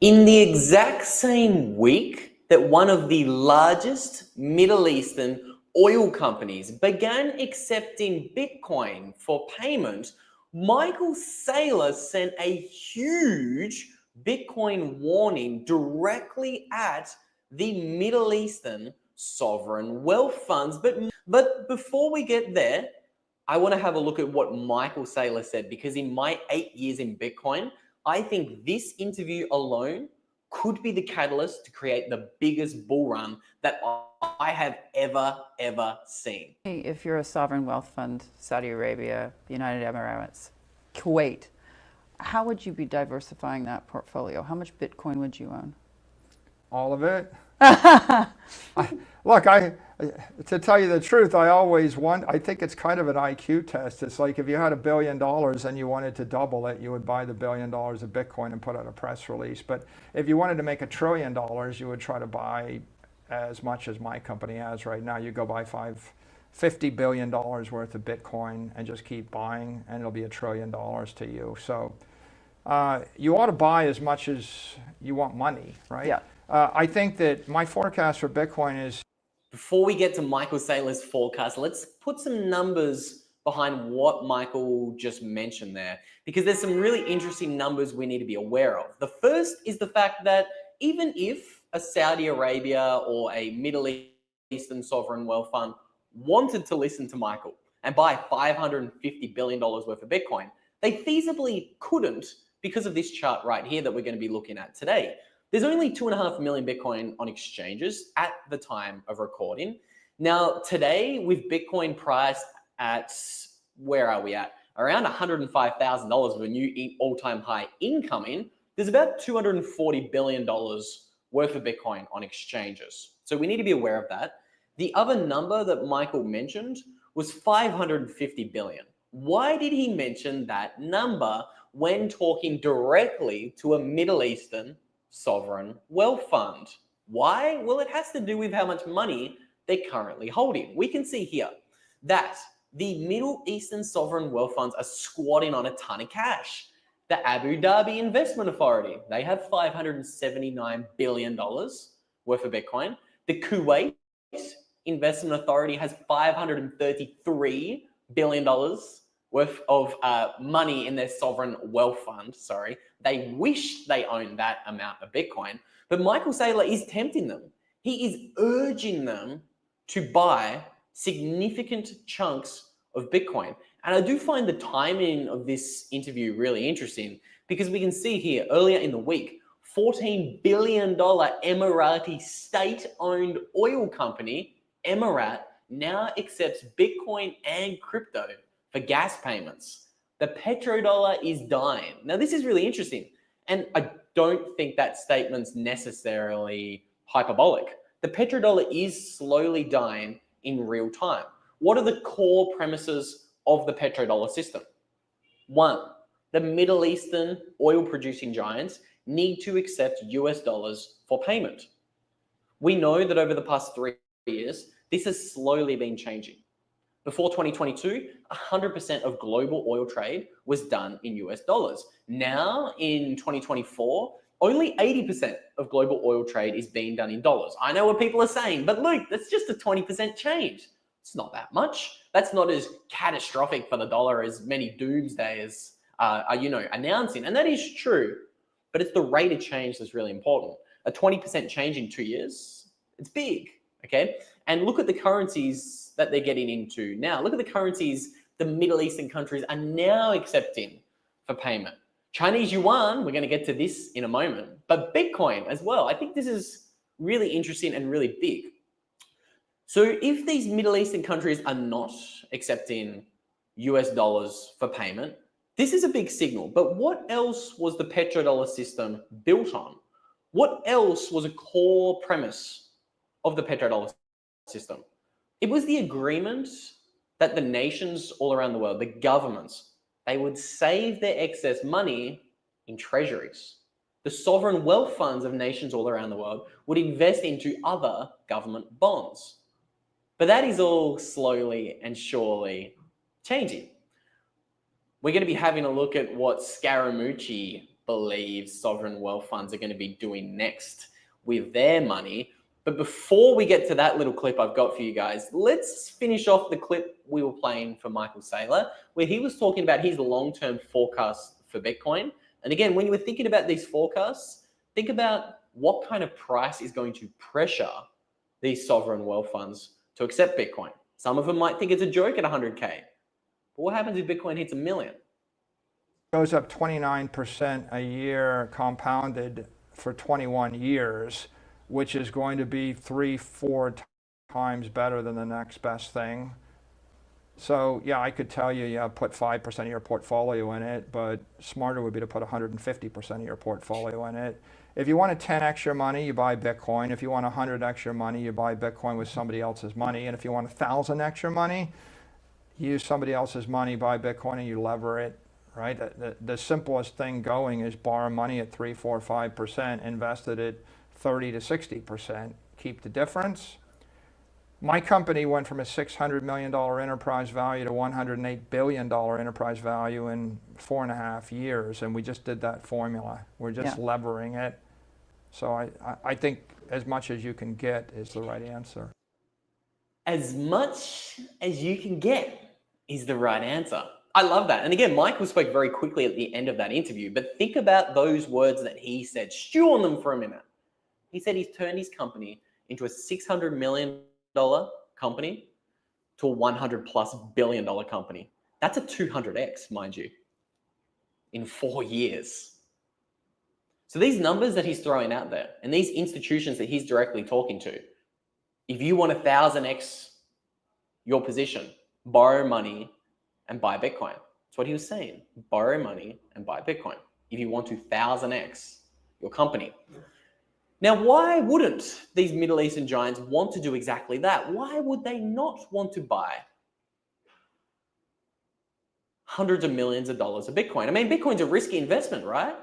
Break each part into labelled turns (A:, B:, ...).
A: In the exact same week that one of the largest Middle Eastern oil companies began accepting Bitcoin for payment, Michael Saylor sent a huge Bitcoin warning directly at the Middle Eastern sovereign wealth funds. But before we get there, I want to have a look at what Michael Saylor said, because in my 8 years in Bitcoin, I think this interview alone could be the catalyst to create the biggest bull run that I have ever seen.
B: If you're a sovereign wealth fund, Saudi Arabia, the United Arab Emirates, Kuwait, how would you be diversifying that portfolio? How much Bitcoin would you own?
C: All of it. Look, to tell you the truth, I think it's kind of an IQ test. It's like if you had $1 billion and you wanted to double it, you would buy the $1 billion of Bitcoin and put out a press release. But if you wanted to make $1 trillion, you would try to buy as much as my company has right now. You go buy $50 billion worth of Bitcoin and just keep buying, and it'll be $1 trillion to you. So you ought to buy as much as you want money, right?
B: Yeah.
C: I think that my forecast for Bitcoin is...
A: Before we get to Michael Saylor's forecast, let's put some numbers behind what Michael just mentioned there, because there's some really interesting numbers we need to be aware of. The first is the fact that even if a Saudi Arabia or a Middle Eastern sovereign wealth fund wanted to listen to Michael and buy $550 billion worth of Bitcoin, they feasibly couldn't because of this chart right here that we're going to be looking at today. There's only 2.5 million Bitcoin on exchanges at the time of recording. Now, today, with Bitcoin priced at, where are we at? Around $105,000 of a new all-time high incoming, there's about $240 billion worth of Bitcoin on exchanges. So we need to be aware of that. The other number that Michael mentioned was 550 billion. Why did he mention that number when talking directly to a Middle Eastern sovereign wealth fund? Why? Well, it has to do with how much money they're currently holding. We can see here that the Middle Eastern sovereign wealth funds are squatting on a ton of cash. The Abu Dhabi Investment Authority, they have $579 billion worth of Bitcoin. The Kuwait Investment Authority has $533 billion worth of money in their sovereign wealth fund. Sorry, they wish they owned that amount of Bitcoin, but Michael Saylor is tempting them. He is urging them to buy significant chunks of Bitcoin. And I do find the timing of this interview really interesting, because we can see here earlier in the week, $14 billion Emirati state-owned oil company, Emirat, now accepts Bitcoin and crypto for gas payments. The petrodollar is dying. Now, this is really interesting, and I don't think that statement's necessarily hyperbolic. The petrodollar is slowly dying in real time. What are the core premises of the petrodollar system? One, the Middle Eastern oil-producing giants need to accept US dollars for payment. We know that over the past 3 years, this has slowly been changing. Before 2022, 100% of global oil trade was done in US dollars. Now, in 2024, only 80% of global oil trade is being done in dollars. I know what people are saying, but look, that's just a 20% change. It's not that much. That's not as catastrophic for the dollar as many doomsdayers are announcing. And that is true, but it's the rate of change that's really important. A 20% change in 2 years, it's big, okay? And look at the currencies that they're getting into now. Look at the currencies the Middle Eastern countries are now accepting for payment. Chinese yuan, we're going to get to this in a moment, but Bitcoin as well. I think this is really interesting and really big. So if these Middle Eastern countries are not accepting US dollars for payment, this is a big signal. But what else was the petrodollar system built on? What else was a core premise of the petrodollar system? It was the agreement that the nations all around the world, the governments, they would save their excess money in treasuries. The sovereign wealth funds of nations all around the world would invest into other government bonds. But that is all slowly and surely changing. We're going to be having a look at what Scaramucci believe sovereign wealth funds are going to be doing next with their money. But before we get to that little clip I've got for you guys, let's finish off the clip we were playing for Michael Saylor, where he was talking about his long-term forecast for Bitcoin. And again, when you were thinking about these forecasts, think about what kind of price is going to pressure these sovereign wealth funds to accept Bitcoin. Some of them might think it's a joke at 100K. But what happens if Bitcoin hits $1 million?
C: Goes up 29% a year compounded for 21 years, which is going to be 3-4 times better than the next best thing. So yeah, I could tell you, yeah, put 5% of your portfolio in it, but smarter would be to put 150% of your portfolio in it. If you want to 10x your money, you buy Bitcoin. If you want 100x your money, you buy Bitcoin with somebody else's money. And if you want 1,000x your money, you use somebody else's money, buy Bitcoin, and you lever it, right? The simplest thing going is borrow money at 3, 4, 5%, invest it at 30 to 60%, keep the difference. My company went from a $600 million enterprise value to $108 billion enterprise value in 4.5 years, and we just did that formula. We're just levering it. So I think as much as you can get is the right answer.
A: As much as you can get is the right answer. I love that. And again, Michael spoke very quickly at the end of that interview, but think about those words that he said. Stew on them for a minute. He said he's turned his company into a $600 million company to a $100+ billion company. That's a 200x, mind you, in 4 years. So these numbers that he's throwing out there and these institutions that he's directly talking to, if you want 1,000x your position, borrow money and buy Bitcoin. That's what he was saying. Borrow money and buy Bitcoin. If you want to 1,000x your company. Now, why wouldn't these Middle Eastern giants want to do exactly that? Why would they not want to buy hundreds of millions of dollars of Bitcoin? I mean, Bitcoin's a risky investment, right?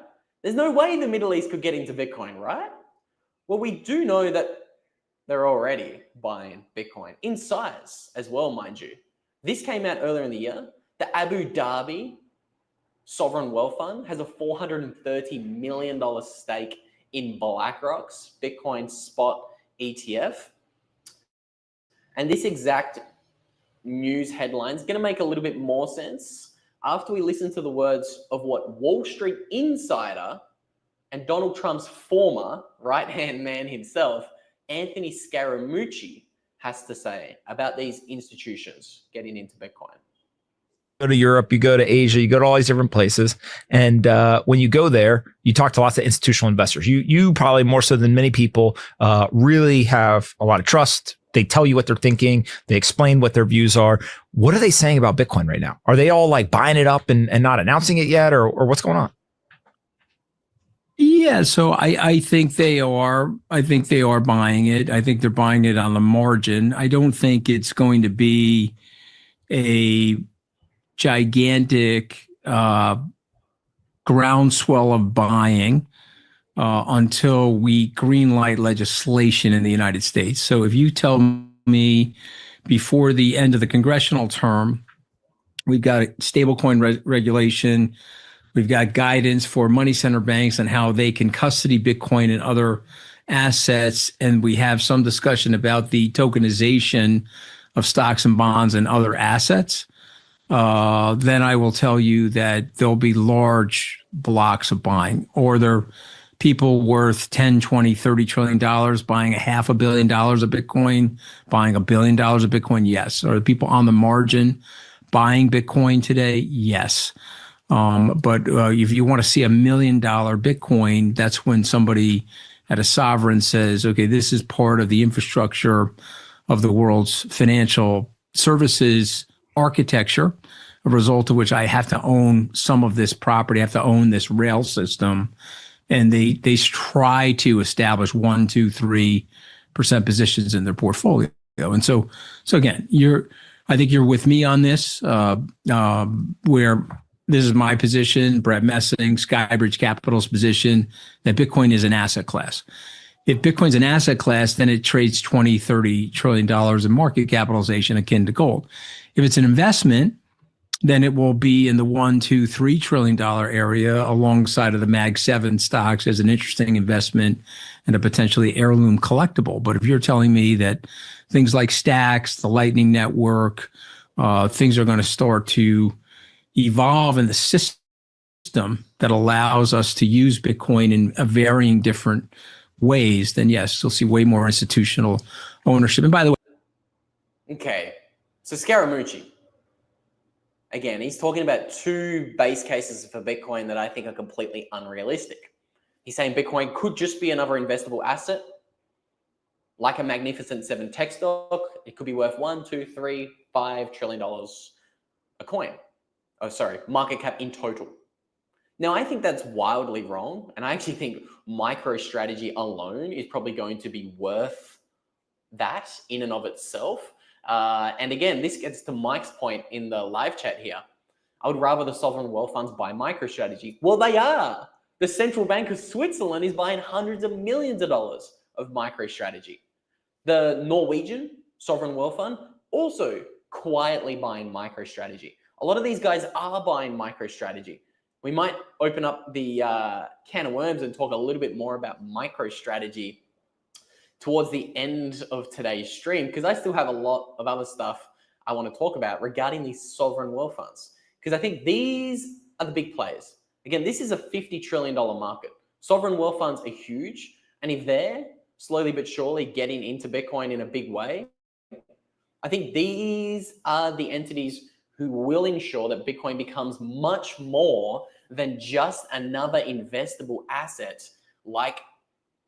A: There's no way the Middle East could get into Bitcoin, right? Well, we do know that they're already buying Bitcoin in size as well, mind you. This came out earlier in the year. The Abu Dhabi Sovereign Wealth Fund has a $430 million stake in BlackRock's Bitcoin spot ETF. And this exact news headline is going to make a little bit more sense after we listen to the words of what Wall Street insider and Donald Trump's former right-hand man himself, Anthony Scaramucci, has to say about these institutions getting into Bitcoin.
D: Go to Europe, you go to Asia, you go to all these different places. And when you go there, you talk to lots of institutional investors. You probably more so than many people really have a lot of trust. They tell you what they're thinking. They explain what their views are. What are they saying about Bitcoin right now? Are they all like buying it up and not announcing it yet, or what's going on?
E: Yeah, so I think they are. I think they are buying it. I think they're buying it on the margin. I don't think it's going to be a gigantic groundswell of buying until we greenlight legislation in the United States. So if you tell me before the end of the congressional term, we've got stablecoin regulation, we've got guidance for money center banks on how they can custody Bitcoin and other assets, and we have some discussion about the tokenization of stocks and bonds and other assets, then I will tell you that there'll be large blocks of buying, or there are people worth 10, 20, 30 trillion dollars buying $500 million of Bitcoin, buying $1 billion of Bitcoin. Yes. Are the people on the margin buying Bitcoin today? Yes. But if you want to see $1 million Bitcoin, that's when somebody at a sovereign says, okay, this is part of the infrastructure of the world's financial services architecture, a result of which I have to own some of this property, I have to own this rail system. And they try to establish 1%, 2%, 3% positions in their portfolio. And so again, I think you're with me on this, where this is my position, Brett Messing, Skybridge Capital's position, that Bitcoin is an asset class. If Bitcoin's an asset class, then it trades $20, $30 trillion in market capitalization akin to gold. If it's an investment, then it will be in the $1, $2, $3 trillion area alongside of the Mag 7 stocks as an interesting investment and a potentially heirloom collectible. But if you're telling me that things like Stacks, the Lightning Network, things are going to start to evolve in the system that allows us to use Bitcoin in a varying different ways, then yes, you'll see way more institutional ownership. And by the way,
A: okay, so Scaramucci, again, he's talking about two base cases for Bitcoin that I think are completely unrealistic. He's saying Bitcoin could just be another investable asset, like a Magnificent Seven tech stock. It could be worth $1, $2, $3, $5 trillion a coin. Oh, sorry, market cap in total. Now, I think that's wildly wrong. And I actually think MicroStrategy alone is probably going to be worth that in and of itself. And again, this gets to Mike's point in the live chat here. I would rather the sovereign wealth funds buy MicroStrategy. Well, they are. The central bank of Switzerland is buying hundreds of millions of dollars of MicroStrategy. The Norwegian sovereign wealth fund also quietly buying MicroStrategy. A lot of these guys are buying MicroStrategy. We might open up the can of worms and talk a little bit more about MicroStrategy towards the end of today's stream, because I still have a lot of other stuff I want to talk about regarding these sovereign wealth funds, because I think these are the big players. Again, this is a $50 trillion market. Sovereign wealth funds are huge, and if they're slowly but surely getting into Bitcoin in a big way, I think these are the entities who will ensure that Bitcoin becomes much more than just another investable asset like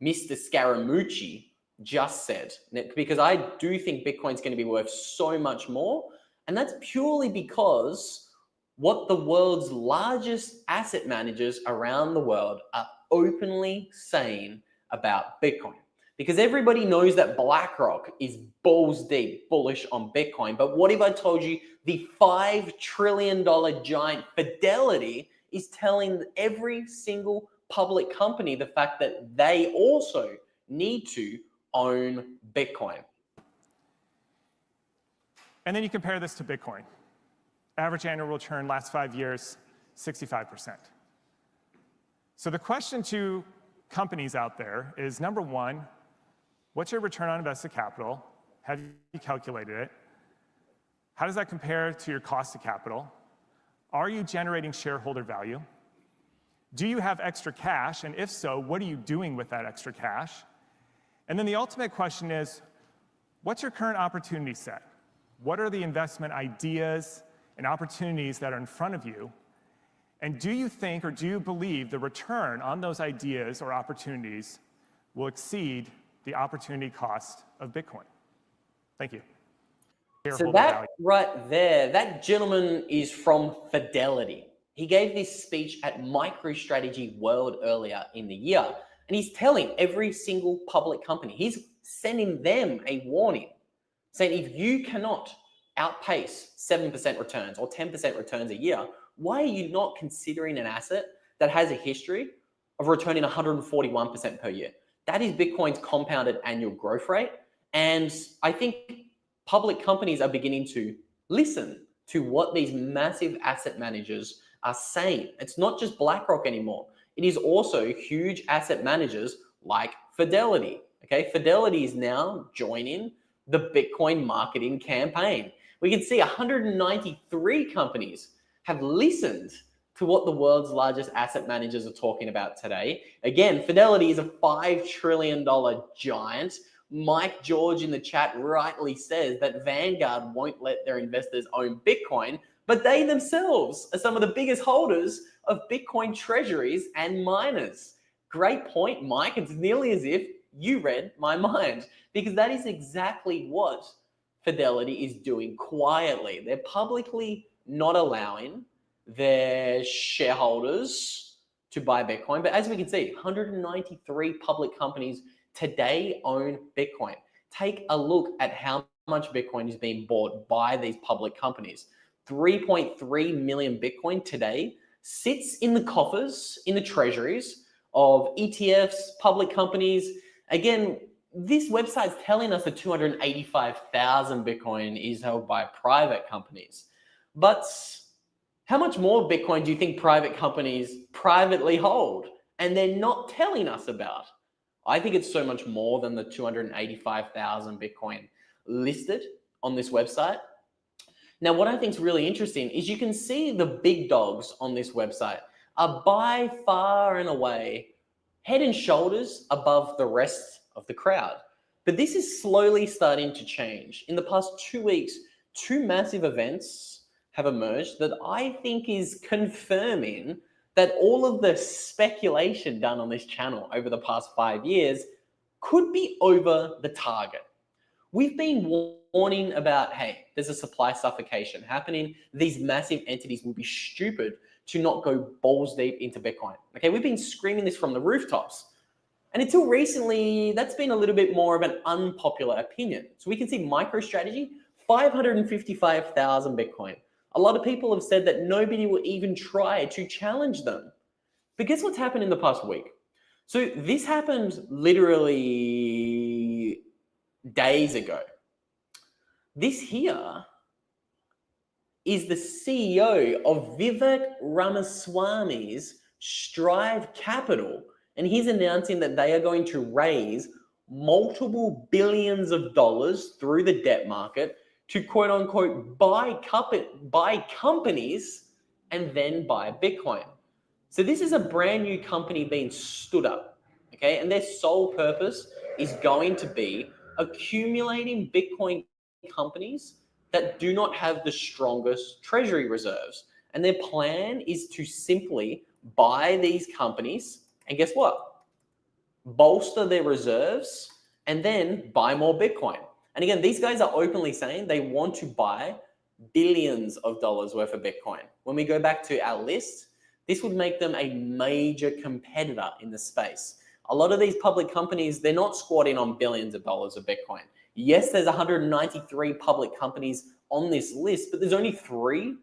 A: Mr. Scaramucci just said. Because I do think Bitcoin's going to be worth so much more. And that's purely because what the world's largest asset managers around the world are openly saying about Bitcoin. Because everybody knows that BlackRock is balls deep bullish on Bitcoin. But what if I told you the $5 trillion giant Fidelity is telling every single public company the fact that they also need to own Bitcoin?
F: And then you compare this to Bitcoin. Average annual return last 5 years, 65%. So the question to companies out there is, number one, what's your return on invested capital? Have you calculated it? How does that compare to your cost of capital? Are you generating shareholder value? Do you have extra cash? And if so, what are you doing with that extra cash? And then the ultimate question is, what's your current opportunity set? What are the investment ideas and opportunities that are in front of you? And do you think, or do you believe the return on those ideas or opportunities will exceed the opportunity cost of Bitcoin? Thank you.
A: So that right there, that gentleman is from Fidelity. He gave this speech at MicroStrategy World earlier in the year, and he's telling every single public company, he's sending them a warning, saying if you cannot outpace 7% returns or 10% returns a year, why are you not considering an asset that has a history of returning 141% per year? That is Bitcoin's compounded annual growth rate. And I think public companies are beginning to listen to what these massive asset managers are saying. It's not just BlackRock anymore. It is also huge asset managers like Fidelity. Okay, Fidelity is now joining the Bitcoin marketing campaign. We can see 193 companies have listened to what the world's largest asset managers are talking about today. Again, Fidelity is a $5 trillion giant. Mike George in the chat rightly says that Vanguard won't let their investors own Bitcoin, but they themselves are some of the biggest holders of Bitcoin treasuries and miners. Great point, Mike. It's nearly as if you read my mind, because that is exactly what Fidelity is doing quietly. They're publicly not allowing their shareholders to buy Bitcoin. But as we can see, 193 public companies today own Bitcoin. Take a look at how much Bitcoin is being bought by these public companies. 3.3 million Bitcoin today sits in the coffers, in the treasuries of ETFs, public companies. Again, this website's telling us that 285,000 Bitcoin is held by private companies. But How much more Bitcoin do you think private companies privately hold and they're not telling us about? I think it's so much more than the 285,000 Bitcoin listed on this website. Now, what I think is really interesting is you can see the big dogs on this website are by far and away head and shoulders above the rest of the crowd. But this is slowly starting to change. In the past 2 weeks, two massive events have emerged that I think is confirming that all of the speculation done on this channel over the past 5 years could be over the target. We've been warning about, hey, there's a supply suffocation happening. These massive entities will be stupid to not go balls deep into Bitcoin. Okay, we've been screaming this from the rooftops. And until recently, that's been a little bit more of an unpopular opinion. So we can see MicroStrategy, 555,000 Bitcoin. A lot of people have said that nobody will even try to challenge them. But guess what's happened in the past week? So this happened literally days ago. This here is the CEO of Vivek Ramaswamy's Strive Capital, and he's announcing that they are going to raise multiple billions of dollars through the debt market to quote unquote buy companies and then buy Bitcoin. So this is a brand new company being stood up, okay? And their sole purpose is going to be accumulating Bitcoin companies that do not have the strongest treasury reserves. And their plan is to simply buy these companies and guess what? Bolster their reserves and then buy more Bitcoin. And again, these guys are openly saying they want to buy billions of dollars worth of Bitcoin. When we go back to our list, this would make them a major competitor in the space. A lot of these public companies, they're not squatting on billions of dollars of Bitcoin. Yes, there's 193 public companies on this list, but there's only 3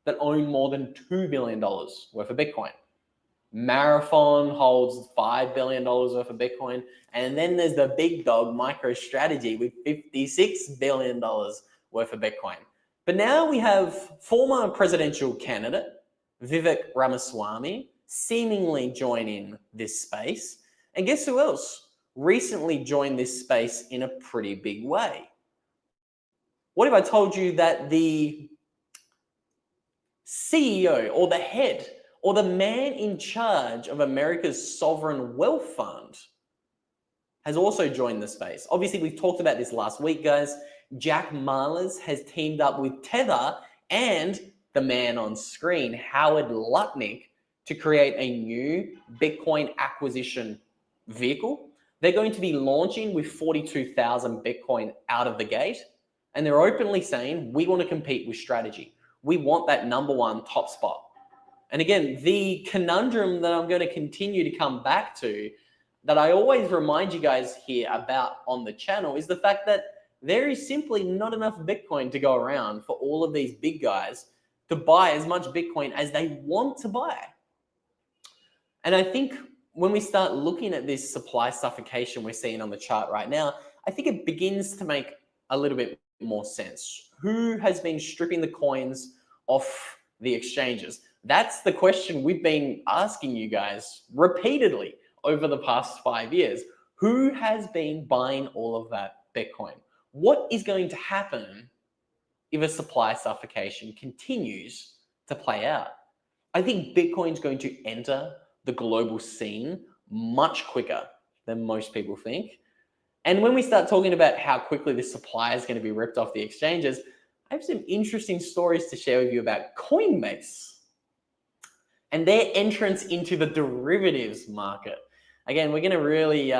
A: that own more than $2 billion worth of Bitcoin. Marathon holds $5 billion worth of Bitcoin. And then there's the big dog MicroStrategy with $56 billion worth of Bitcoin. But now we have former presidential candidate Vivek Ramaswamy seemingly joining this space. And guess who else recently joined this space in a pretty big way? What if I told you that the CEO or the head or the man in charge of America's sovereign wealth fund has also joined the space? Obviously, we've talked about this last week, guys. Jack Mallers has teamed up with Tether and the man on screen, Howard Lutnick, to create a new Bitcoin acquisition vehicle. They're going to be launching with 42,000 Bitcoin out of the gate. And they're openly saying, we want to compete with strategy. We want that #1 top spot. And again, the conundrum that I'm going to continue to come back to, that I always remind you guys here about on the channel, is the fact that there is simply not enough Bitcoin to go around for all of these big guys to buy as much Bitcoin as they want to buy. And I think when we start looking at this supply suffocation we're seeing on the chart right now, I think it begins to make a little bit more sense. Who has been stripping the coins off the exchanges? That's the question we've been asking you guys repeatedly over the past 5 years. Who has been buying all of that Bitcoin? What is going to happen if a supply suffocation continues to play out? I think Bitcoin's going to enter the global scene much quicker than most people think. And when we start talking about how quickly this supply is going to be ripped off the exchanges, I have some interesting stories to share with you about Coinbase and their entrance into the derivatives market. Again, we're going to really,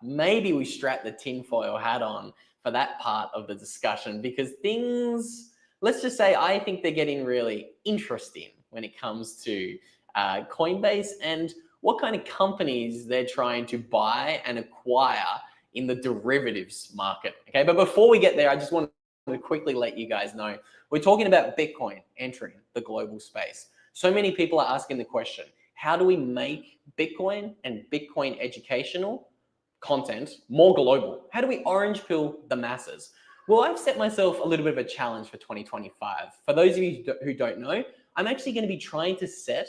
A: maybe we strap the tinfoil hat on for that part of the discussion, because things, let's just say, I think they're getting really interesting when it comes to Coinbase and what kind of companies they're trying to buy and acquire in the derivatives market. Okay, but before we get there, I just want to quickly let you guys know, we're talking about Bitcoin entering the global space. So many people are asking the question, how do we make Bitcoin and Bitcoin educational content more global? How do we orange pill the masses? Well, I've set myself a little bit of a challenge for 2025. For those of you who don't know, I'm actually going to be trying to set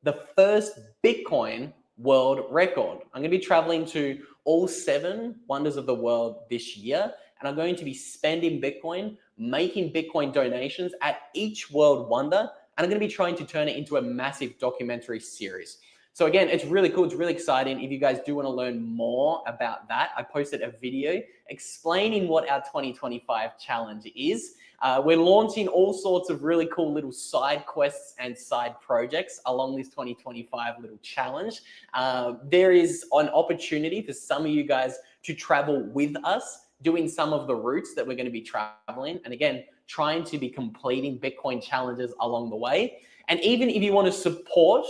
A: the first Bitcoin world record. I'm going to be traveling to all 7 wonders of the world this year, and I'm going to be spending Bitcoin, making Bitcoin donations at each world wonder, and I'm going to be trying to turn it into a massive documentary series. So again, it's really cool. It's really exciting. If you guys do want to learn more about that, I posted a video explaining what our 2025 challenge is. We're launching all sorts of really cool little side quests and side projects along this 2025 little challenge. There is an opportunity for some of you guys to travel with us, doing some of the routes that we're going to be traveling. And again, trying to be completing Bitcoin challenges along the way. And even if you want to support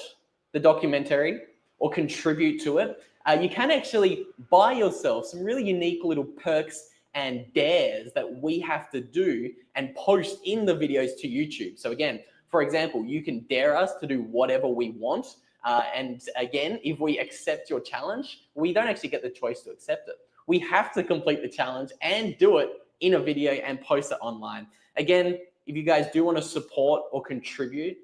A: the documentary or contribute to it, you can actually buy yourself some really unique little perks and dares that we have to do and post in the videos to YouTube. So again, for example, you can dare us to do whatever we want. And again, if we accept your challenge, we don't actually get the choice to accept it. We have to complete the challenge and do it in a video and post it online. Again, if you guys do want to support or contribute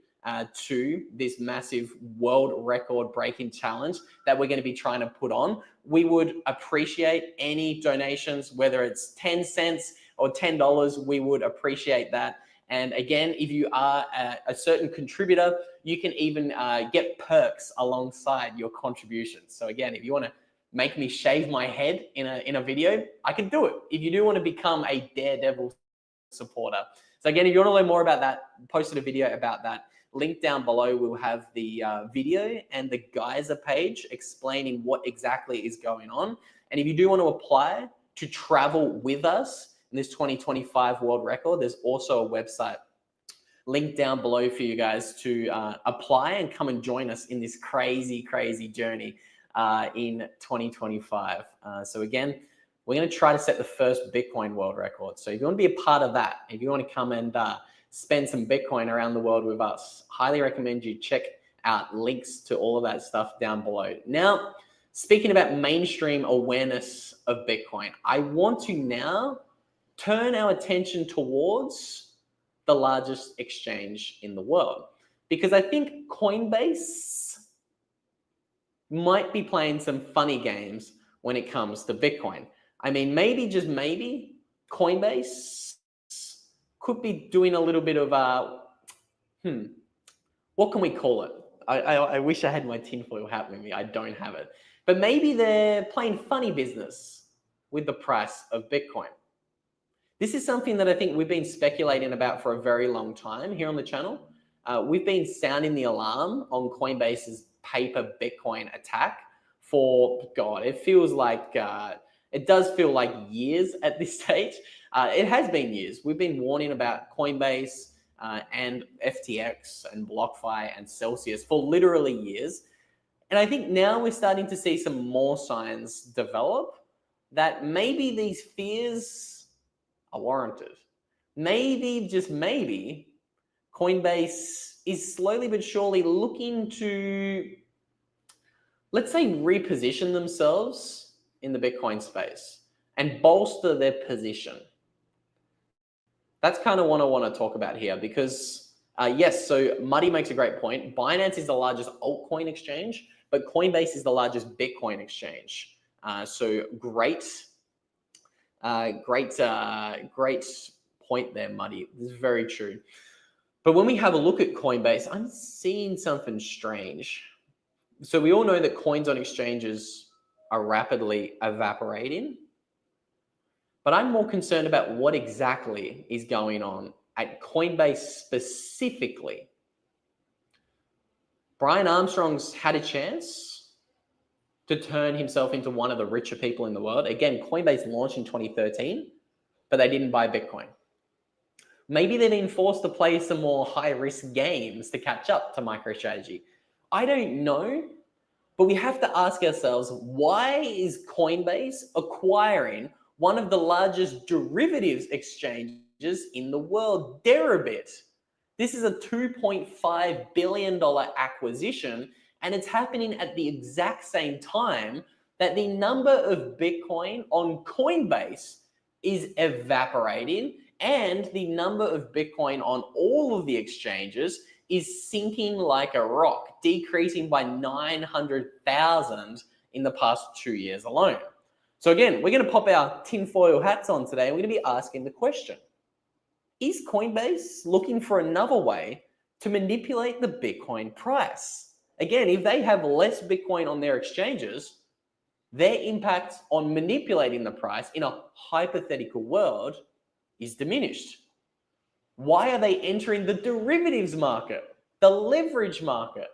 A: to this massive world record breaking challenge that we're going to be trying to put on, we would appreciate any donations, whether it's 10 cents or $10, we would appreciate that. And again, if you are a certain contributor, you can even get perks alongside your contributions. So again, if you want to make me shave my head in a video, I can do it. If you do want to become a Daredevil supporter. So again, if you want to learn more about that, posted a video about that. Link down below, we'll have the video and the geyser page explaining what exactly is going on. And if you do want to apply to travel with us in this 2025 world record, there's also a website link down below for you guys to apply and come and join us in this crazy, crazy journey in 2025. So again, we're going to try to set the first Bitcoin world record. So if you want to be a part of that, if you want to come and spend some Bitcoin around the world with us, highly recommend you check out links to all of that stuff down below. Now, speaking about mainstream awareness of Bitcoin, I want to now turn our attention towards the largest exchange in the world, because I think Coinbase might be playing some funny games when it comes to Bitcoin. I mean, maybe, just maybe, Coinbase could be doing a little bit of what can we call it? I wish I had my tinfoil hat with me. I don't have it. But maybe they're playing funny business with the price of Bitcoin. This is something that I think we've been speculating about for a very long time here on the channel. We've been sounding the alarm on Coinbase's paper Bitcoin attack for, God, it feels like, it does feel like years at this stage. It has been years. We've been warning about Coinbase and FTX and BlockFi and Celsius for literally years. And I think now we're starting to see some more signs develop that maybe these fears are warranted. Maybe, just maybe, Coinbase is slowly but surely looking to, let's say, reposition themselves in the Bitcoin space and bolster their position. That's kind of what I want to talk about here, because yes, so Muddy makes a great point. Binance is the largest altcoin exchange, but Coinbase is the largest Bitcoin exchange. So great point there, Muddy. This is very true. But when we have a look at Coinbase, I'm seeing something strange. So we all know that coins on exchanges are rapidly evaporating, but I'm more concerned about what exactly is going on at Coinbase specifically. Brian Armstrong's had a chance to turn himself into one of the richer people in the world. Again, Coinbase launched in 2013, but they didn't buy Bitcoin. Maybe they've been forced to play some more high-risk games to catch up to MicroStrategy. I don't know, but we have to ask ourselves, why is Coinbase acquiring one of the largest derivatives exchanges in the world, Deribit? This is a $2.5 billion acquisition, and it's happening at the exact same time that the number of Bitcoin on Coinbase is evaporating, and the number of Bitcoin on all of the exchanges is sinking like a rock, decreasing by 900,000 in the past 2 years alone. So again, we're going to pop our tinfoil hats on today. We're going to be asking the question, is Coinbase looking for another way to manipulate the Bitcoin price? Again, if they have less Bitcoin on their exchanges, their impact on manipulating the price in a hypothetical world is diminished. Why are they entering the derivatives market, the leverage market,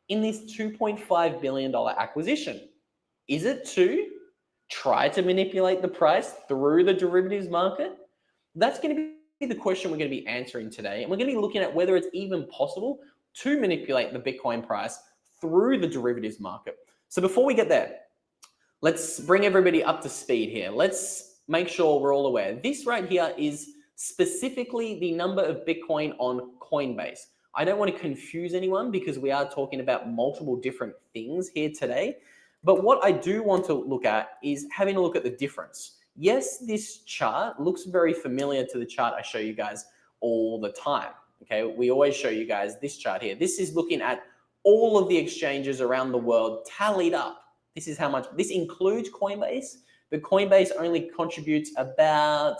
A: in this $2.5 billion acquisition? Is it to try to manipulate the price through the derivatives market? That's going to be the question we're going to be answering today. And we're going to be looking at whether it's even possible to manipulate the Bitcoin price through the derivatives market. So before we get there, let's bring everybody up to speed here. Let's make sure we're all aware. This right here is specifically the number of Bitcoin on Coinbase. I don't want to confuse anyone because we are talking about multiple different things here today. But what I do want to look at is having a look at the difference. Yes, this chart looks very familiar to the chart I show you guys all the time. Okay, we always show you guys this chart here. This is looking at all of the exchanges around the world tallied up. This is how much, this includes Coinbase, but Coinbase only contributes about,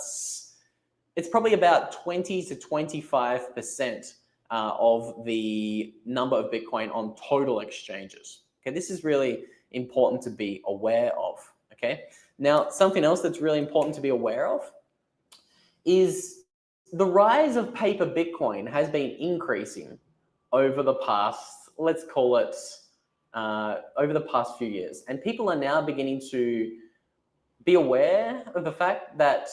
A: it's probably about 20 to 25% of the number of Bitcoin on total exchanges. Okay, this is really important to be aware of. Okay, now something else that's really important to be aware of is the rise of paper Bitcoin has been increasing over the past, let's call it, over the past few years. And people are now beginning to be aware of the fact that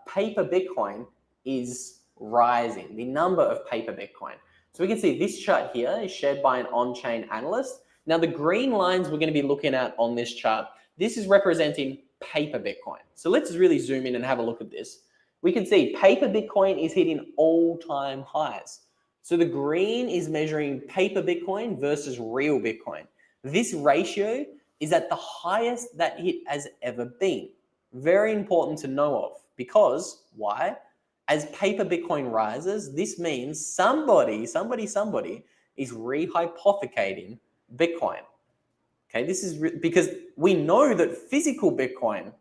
A: paper Bitcoin is rising, the number of paper Bitcoin. So we can see this chart here is shared by an on-chain analyst. Now the green lines we're going to be looking at on this chart, this is representing paper Bitcoin. So let's really zoom in and have a look at this. We can see paper Bitcoin is hitting all-time highs. So the green is measuring paper Bitcoin versus real Bitcoin. This ratio is at the highest that it has ever been. Very important to know of, because why? As paper Bitcoin rises, this means somebody is rehypothecating Bitcoin. Okay, this is because we know that physical Bitcoin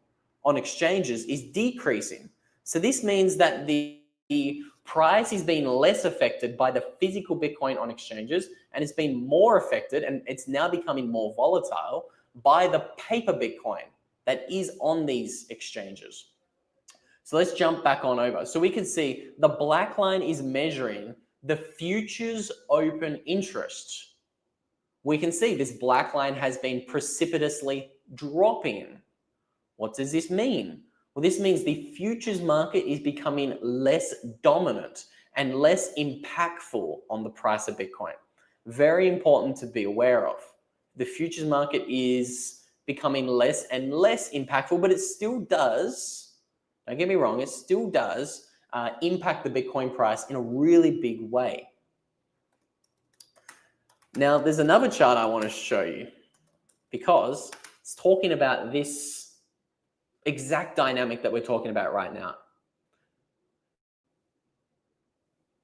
A: on exchanges is decreasing. So this means that the price is being less affected by the physical Bitcoin on exchanges, and it's been more affected, and it's now becoming more volatile by the paper Bitcoin that is on these exchanges. So let's jump back on over. So we can see the black line is measuring the futures open interest. We can see this black line has been precipitously dropping. What does this mean? Well, this means the futures market is becoming less dominant and less impactful on the price of Bitcoin. Very important to be aware of. The futures market is becoming less and less impactful, but it still does, don't get me wrong, it still does impact the Bitcoin price in a really big way. Now, there's another chart I want to show you because it's talking about this exact dynamic that we're talking about right now.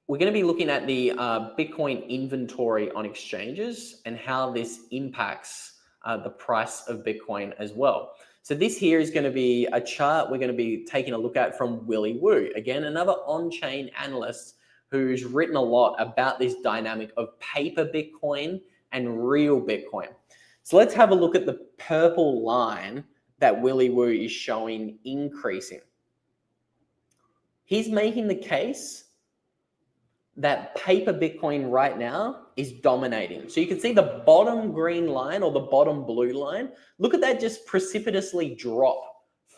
A: We're going to be looking at the Bitcoin inventory on exchanges and how this impacts the price of Bitcoin as well. So this here is going to be a chart we're going to be taking a look at from Willy Woo. Again, another on-chain analyst who's written a lot about this dynamic of paper Bitcoin and real Bitcoin. So let's have a look at the purple line that Willy Woo is showing increasing. He's making the case that paper Bitcoin right now is dominating. So you can see the bottom green line or the bottom blue line. Look at that just precipitously drop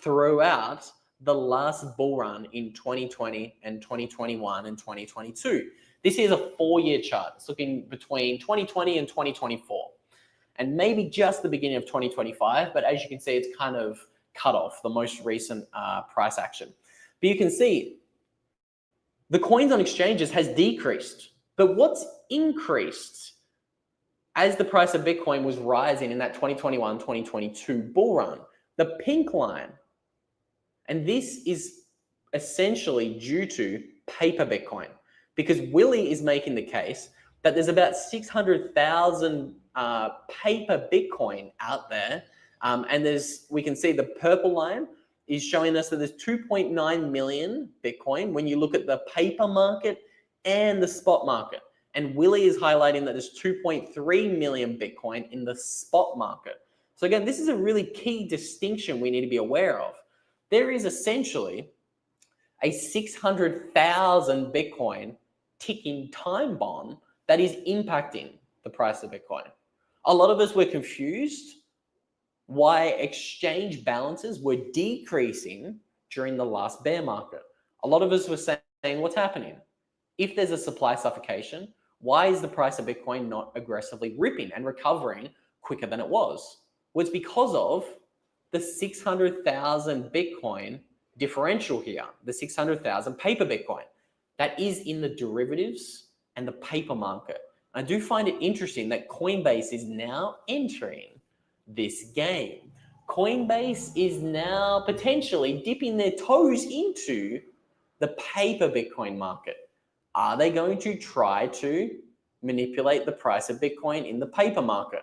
A: throughout the last bull run in 2020 and 2021 and 2022. This is a 4-year chart. It's looking between 2020 and 2024. And maybe just the beginning of 2025, but as you can see, it's kind of cut off the most recent price action. But you can see the coins on exchanges has decreased, but what's increased as the price of Bitcoin was rising in that 2021, 2022 bull run? The pink line. And this is essentially due to paper Bitcoin, because Willy is making the case but there's about 600,000 paper Bitcoin out there. And we can see the purple line is showing us that there's 2.9 million Bitcoin when you look at the paper market and the spot market. And Willie is highlighting that there's 2.3 million Bitcoin in the spot market. So again, this is a really key distinction we need to be aware of. There is essentially a 600,000 Bitcoin ticking time bomb that is impacting the price of Bitcoin. A lot of us were confused why exchange balances were decreasing during the last bear market. A lot of us were saying, what's happening? If there's a supply suffocation, why is the price of Bitcoin not aggressively ripping and recovering quicker than it was? Well, it's because of the 600,000 Bitcoin differential here, the 600,000 paper Bitcoin that is in the derivatives and the paper market. I do find it interesting that Coinbase is now entering this game. Coinbase is now potentially dipping their toes into the paper Bitcoin market. Are they going to try to manipulate the price of Bitcoin in the paper market?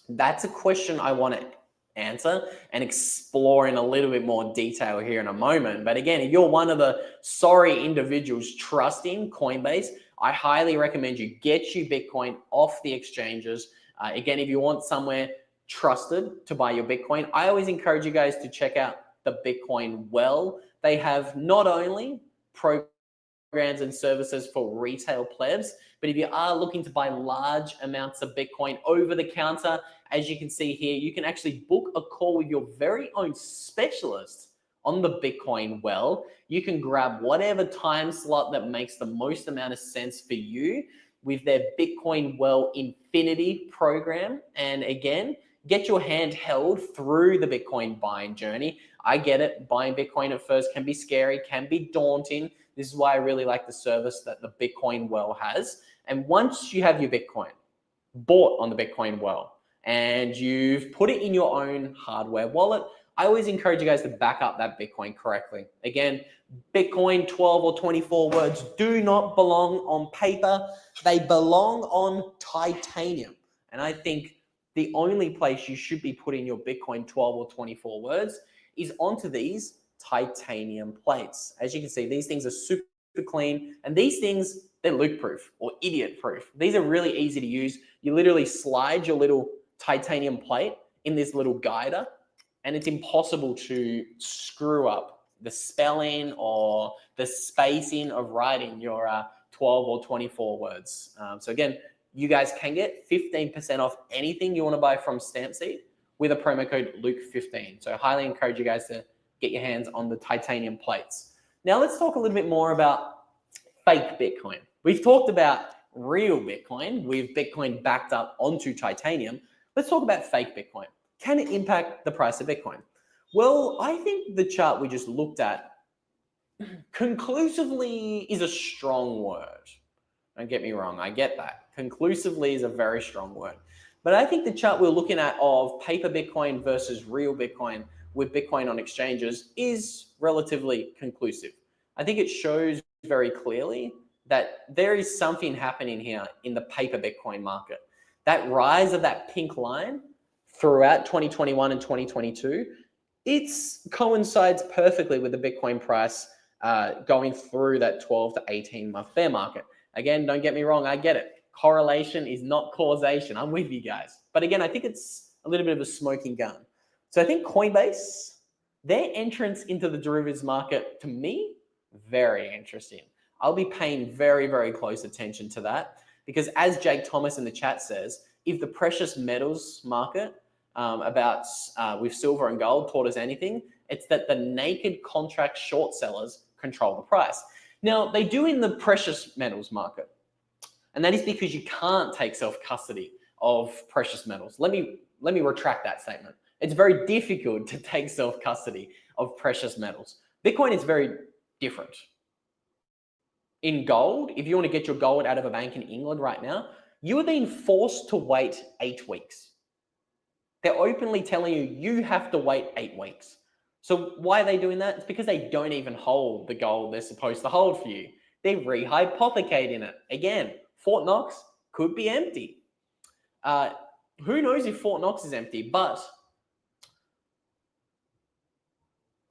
A: That's a question I want to answer and explore in a little bit more detail here in a moment. But again, if you're one of the sorry individuals trusting Coinbase, I highly recommend you get your Bitcoin off the exchanges. Again, if you want somewhere trusted to buy your Bitcoin, I always encourage you guys to check out the Bitcoin Well. They have not only programs and services for retail plebs, but if you are looking to buy large amounts of Bitcoin over the counter, as you can see here, you can actually book a call with your very own specialist on the Bitcoin Well. You can grab whatever time slot that makes the most amount of sense for you with their Bitcoin Well Infinity program. And again, get your hand held through the Bitcoin buying journey. I get it. Buying Bitcoin at first can be scary, can be daunting. This is why I really like the service that the Bitcoin Well has. And once you have your Bitcoin bought on the Bitcoin Well and you've put it in your own hardware wallet, I always encourage you guys to back up that Bitcoin correctly. Again, Bitcoin 12 or 24 words do not belong on paper. They belong on titanium. And I think the only place you should be putting your Bitcoin 12 or 24 words is onto these titanium plates. As you can see, these things are super clean, and these things, they're leak-proof or idiot-proof. These are really easy to use. You literally slide your little titanium plate in this little guider, and it's impossible to screw up the spelling or the spacing of writing your 12 or 24 words. So again, you guys can get 15% off anything you want to buy from Stampseed with a promo code Luke15. So I highly encourage you guys to get your hands on the titanium plates. Now let's talk a little bit more about fake Bitcoin. We've talked about real Bitcoin with Bitcoin backed up onto titanium. Let's talk about fake Bitcoin. Can it impact the price of Bitcoin? Well, I think the chart we just looked at conclusively is a strong word. Don't get me wrong, I get that. Conclusively is a very strong word. But I think the chart we're looking at of paper Bitcoin versus real Bitcoin with Bitcoin on exchanges is relatively conclusive. I think it shows very clearly that there is something happening here in the paper Bitcoin market. That rise of that pink line throughout 2021 and 2022, it coincides perfectly with the Bitcoin price going through that 12 to 18 month bear market. Again, don't get me wrong, I get it. Correlation is not causation. I'm with you guys. But again, I think it's a little bit of a smoking gun. So I think Coinbase, their entrance into the derivatives market, to me, very interesting. I'll be paying very, very close attention to that because as Jake Thomas in the chat says, if the precious metals market with silver and gold taught us anything, it's that the naked contract short sellers control the price. Now, they do in the precious metals market, and that is because you can't take self-custody of precious metals. Let me retract that statement. It's very difficult to take self-custody of precious metals. Bitcoin is very different. In gold, if you want to get your gold out of a bank in England right now, you are being forced to wait 8 weeks. They're openly telling you, you have to wait 8 weeks. So why are they doing that? It's because they don't even hold the gold they're supposed to hold for you. They're rehypothecating it. Again, Fort Knox, could be empty. Who knows if Fort Knox is empty, but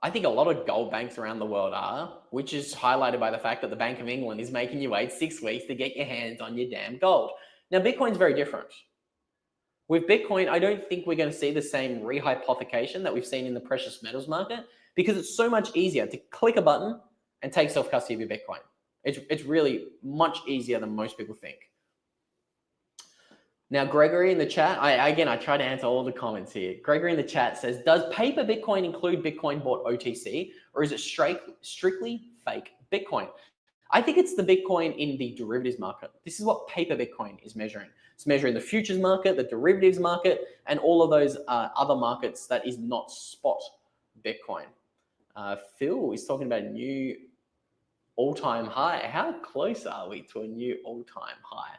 A: I think a lot of gold banks around the world are, which is highlighted by the fact that the Bank of England is making you wait 6 weeks to get your hands on your damn gold. Now, Bitcoin's very different. With Bitcoin, I don't think we're going to see the same rehypothecation that we've seen in the precious metals market, because it's so much easier to click a button and take self-custody of your Bitcoin. It's really much easier than most people think. Now, Gregory in the chat, I try to answer all the comments here. Gregory in the chat says, does paper Bitcoin include Bitcoin bought OTC, or is it strictly fake Bitcoin? I think it's the Bitcoin in the derivatives market. This is what paper Bitcoin is measuring. It's measuring the futures market, the derivatives market, and all of those other markets that is not spot Bitcoin. Phil is talking about a new all-time high. How close are we to a new all-time high?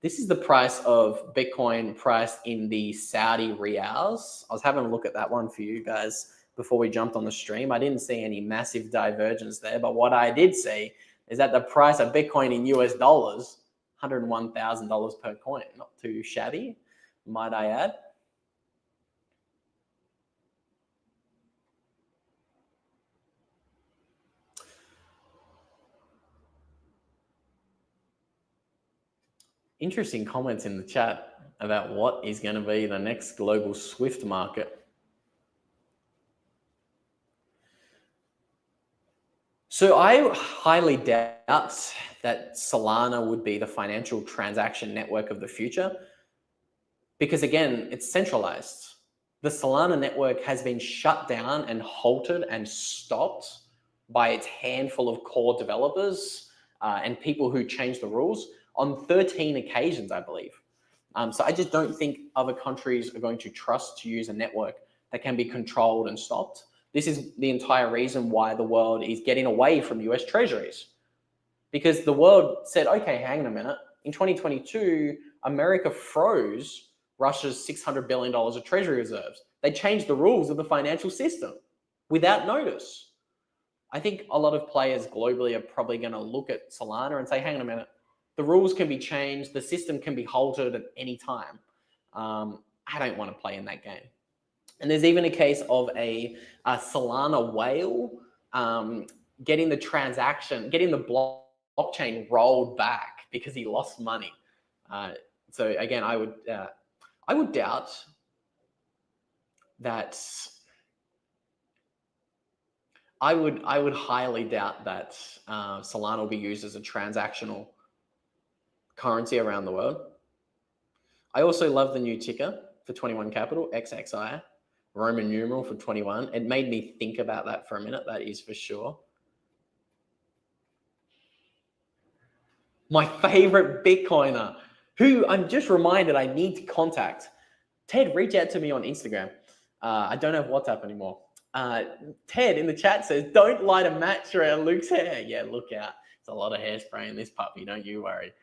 A: This is the price of Bitcoin priced in the Saudi riyals. I was having a look at that one for you guys before we jumped on the stream. I didn't see any massive divergence there, but what I did see is that the price of Bitcoin in US dollars, $101,000 per coin. Not too shabby, might I add. Interesting comments in the chat about what is going to be the next global Swift market. So I highly doubt that Solana would be the financial transaction network of the future, because again, it's centralized. The Solana network has been shut down and halted and stopped by its handful of core developers and people who change the rules on 13 occasions, I believe. So I just don't think other countries are going to trust to use a network that can be controlled and stopped. This is the entire reason why the world is getting away from US treasuries. Because the world said, okay, hang on a minute. In 2022, America froze Russia's $600 billion of treasury reserves. They changed the rules of the financial system without notice. I think a lot of players globally are probably going to look at Solana and say, hang on a minute. The rules can be changed. The system can be halted at any time. I don't want to play in that game. And there's even a case of a Solana whale getting the transaction, getting the blockchain rolled back because he lost money. So again, I would doubt that. I would highly doubt that Solana will be used as a transactional currency around the world. I also love the new ticker for 21 Capital, XXI, Roman numeral for 21. It made me think about that for a minute, that is for sure. My favorite Bitcoiner, who I'm just reminded I need to contact. Ted, reach out to me on Instagram. I don't have WhatsApp anymore. Ted in the chat says, don't light a match around Luke's hair. Yeah, look out. It's a lot of hairspray in this puppy, don't you worry.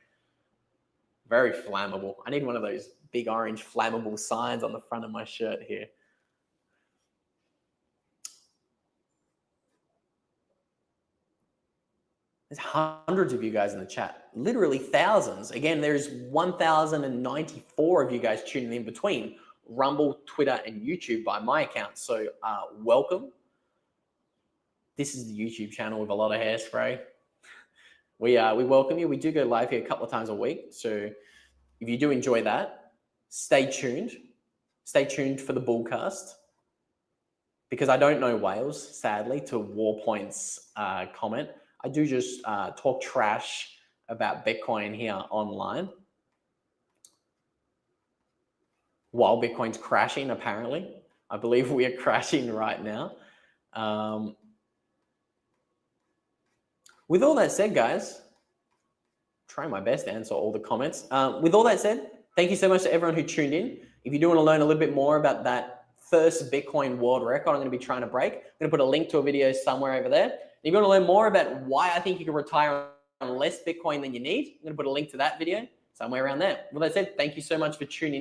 A: Very flammable. I need one of those big orange flammable signs on the front of my shirt here. There's hundreds of you guys in the chat, literally thousands. Again, there's 1,094 of you guys tuning in between Rumble, Twitter, and YouTube by my account. So welcome. This is the YouTube channel with a lot of hairspray. We welcome you. We do go live here a couple of times a week. So if you do enjoy that, stay tuned. Stay tuned for the bullcast, because I don't know Wales, sadly, to Warpoint's comment. I do just talk trash about Bitcoin here online while Bitcoin's crashing, apparently. I believe we are crashing right now. With all that said, guys, trying my best to answer all the comments. With all that said, thank you so much to everyone who tuned in. If you do want to learn a little bit more about that first Bitcoin world record I'm going to be trying to break, I'm going to put a link to a video somewhere over there. If you want to learn more about why I think you can retire on less Bitcoin than you need, I'm going to put a link to that video somewhere around there. With that said, thank you so much for tuning in.